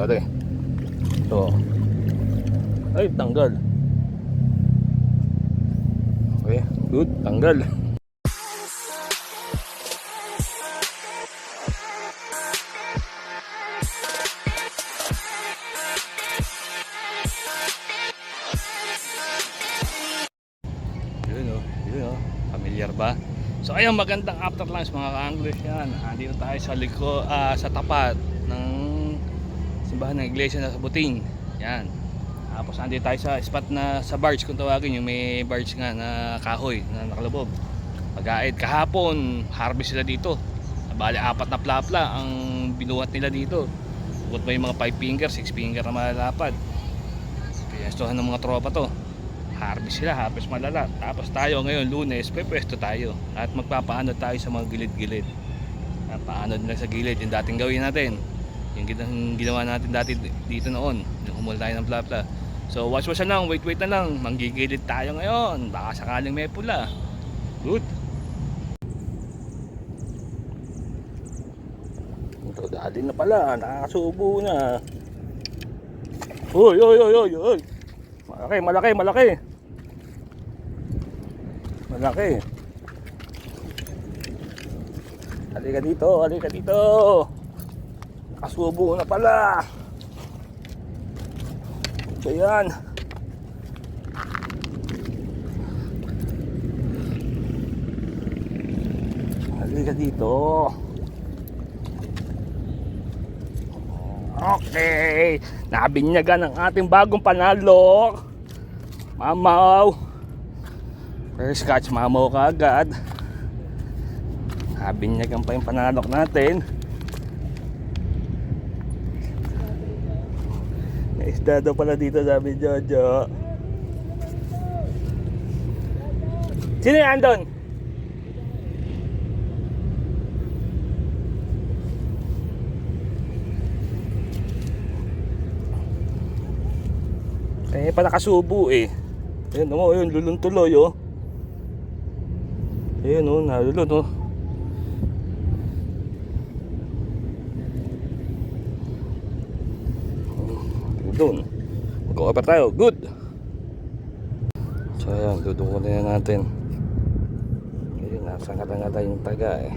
Dali. Ito. Ay, tanggal. Okay, good, tanggal. Yun oh, familiar ba? So ayun, magandang after lunch mga ka-Anglers yan. Andito tayo sa sa tapat ng simbahan ng iglesia na sa Buting. Yan. Tapos andito tayo sa spot na sa barge kung tawagin, yung may barge nga na kahoy na nakalubog. Pag-aid kahapon, harvest sila dito. Bali, 4 na plapla ang binuhat nila dito. Bukod pa yung mga 5 finger, 6 finger na malalapad. Pinestuhan ng mga tropa to. Harvest sila, harvest malala. Tapos tayo ngayon, Lunes, pwesto tayo. At magpapaanod tayo sa mga gilid-gilid. Paanod nila sa gilid, yung dating gawin natin. Yung ginawa natin dati dito noon. Yung humul tayo ng plapla. So watch na lang, wait na lang. Manggigilid tayo ngayon. Baka sakaling may pula. Good. Ito, dali na pala. Nakakasubo na. Uy. Malaki. Halika dito. Nakasubo na pala. So yan. Halika dito. Okay, nabinyagan ang ating bagong panalo. Mamaw. First catch, mamaw ka agad. Nabinyagan pa yung panalok natin. May isda daw pala dito, sabi Jojo. Sino yan doon? Eh, pa nakasubo eh. Ayun, ayun, lulun tuloy oh. Ayun oh, nalulun oh. Doon. Mag-over tayo, good. So ayan, dudukunin na natin. Ayun, nasa ngata-ngata yung taga eh.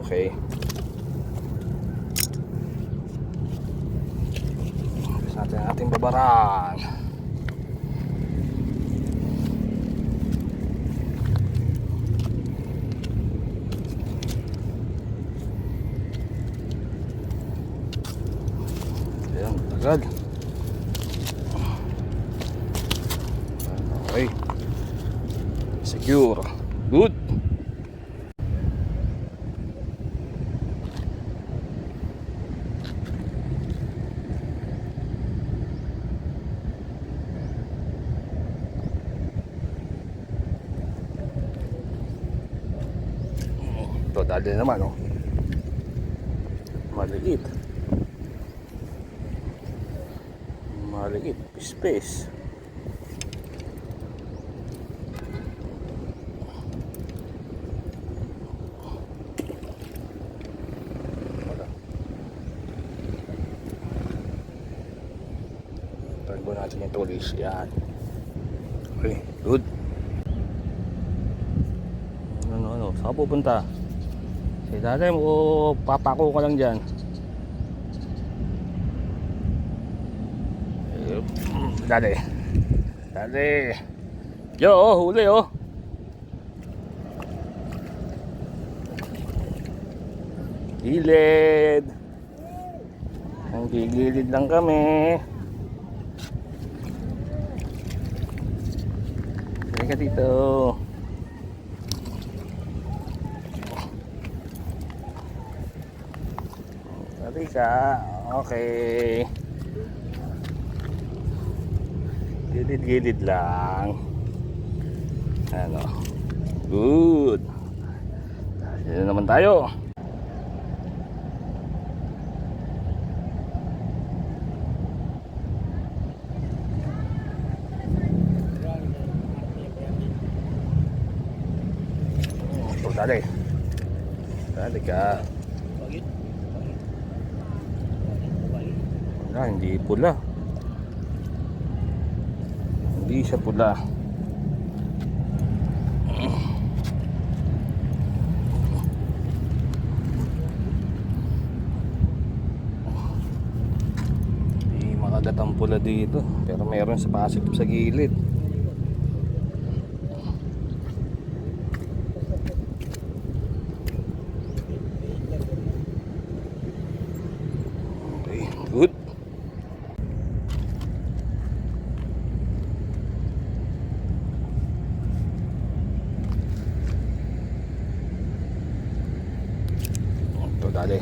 Okay. Natin ang ating babarang. Ayan, agad. Okay. Secure. Good. Ito, dali naman oh. Maliit, space. Tagbo natin yung tulis. Yan. Okay, good. Ano, saan pupunta? Si tatay mo, papako ka lang dyan. Dali. Yo, huli oh. Gilid. Ang gigilid lang kami. Halika dito. Halika. Okay. Gilid lang. Ano. Good. Dito naman tayo. Dali ka. Hindi pula. Hindi siya pula. Hindi makagat ang pula dito. Pero meron sa positive sa gilid. Okay, good. Ito dali.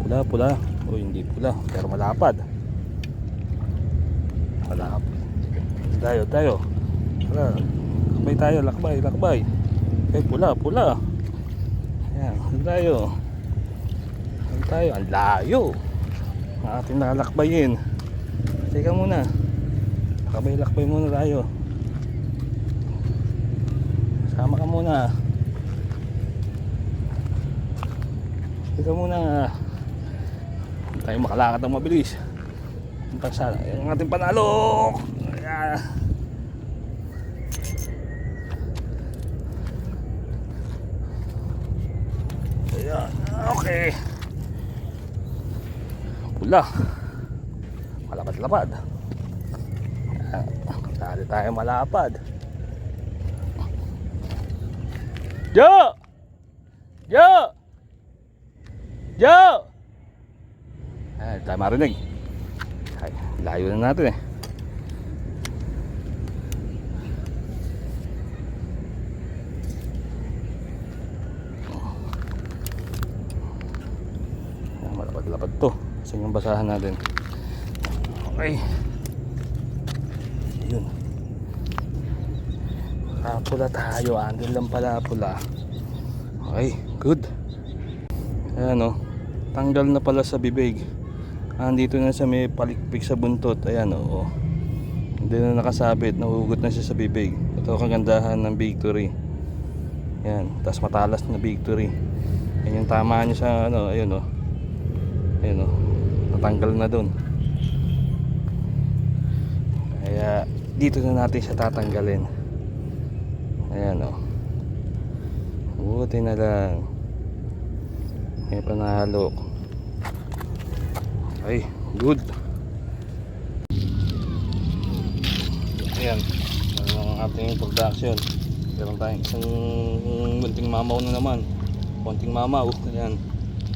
Pula, pula. O hindi pula, pero malapad. Malapad. Tayo, tayo. Tara. Lakbay tayo, lakbay, lakbay. Eh, pula, pula. Ayan, tayo. Tayo, ang layo. Ang ating lalakbayin. Teka muna. Lakbay muna tayo. Sama ka muna. Teka muna. Tayo makalakad ng mabilis. Ang ating panalo. Ayan. Ayan. Okay. Pula. Malapad-lapad. Dali tayo malapad. Jo! Jo! Jo! Ay, tayo marinig. Ay, layo na natin eh. Malapad-lapad to. Saan yung basahan natin? Okay. Ayun. Pula tayo. Andun lang pala pula. Okay, good. Ayan o. Tanggal na pala sa bibig. Andito na siya, may palikpik sa buntot. Ayan o. Hindi na nakasabit. Nahugot na siya sa bibig. Ito ang kagandahan ng Victory. Ayan. Tapos matalas na Victory. Ayan yung tama niya sa ano. Ayun o. Ayun o. Natanggal na dun. Kaya dito na natin siya tatanggalin. Ayan o. Buti na lang. May panalo. Okay, good. Ayan, ang ating production. Meron tayong isang munting mamaw na naman. Konting mamaw. Ayan.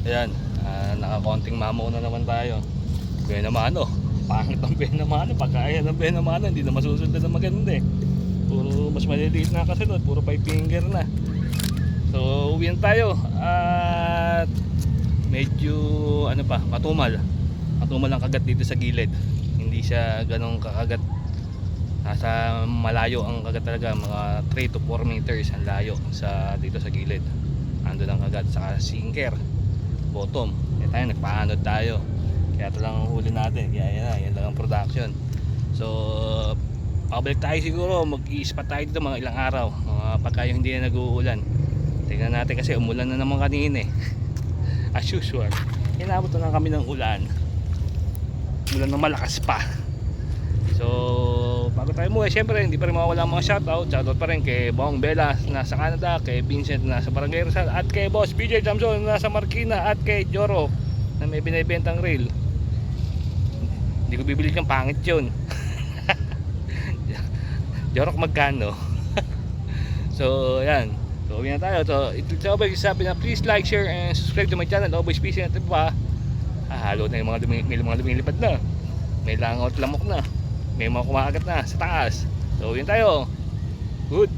Ayan, nakakonting mamaw na naman tayo. Benamano. Pangit ang benamano. Pagkaya ng benamano, hindi na masusunod na maganda eh. Puro mas maliliit na kasunod. Puro 5 finger na. So, uwian tayo. At medyo ano pa, matumal ang kagat dito sa gilid. Hindi siya ganong kakagat. Nasa malayo ang kagat talaga, mga 3 to 4 meters ang layo sa dito sa gilid. Ando ang kagat sa sinker bottom. Kaya tayo nagpaanod tayo. Kaya ito lang ang huli natin. Kaya yan lang ang production. So pabalik tayo siguro, mag-i-spot tayo dito mga ilang araw, mga pagka yung hindi na nag-uulan. Tingnan natin kasi umulan na naman kanina eh. As usual, inabot na lang kami ng ulan. Ulan na malakas pa. So bago tayo muna, syempre hindi pa rin mawala mga shoutout. Shoutout pa rin kay Bong Bella nasa Canada, kay Vincent nasa Barangay Rizal, at kay Boss BJ Jamson nasa Marikina, at kay Joro na may binibentang reel. Hindi ko bibili ng pangit yun. Jorok magkano. So yan. So uwi na tayo. So ito always sabi na please like, share and subscribe to my channel. Always peace and pa. Halo na yung mga lumilipad na. May langaw at lamok na. May mga kumakagat na sa taas. So uwi na tayo. Good.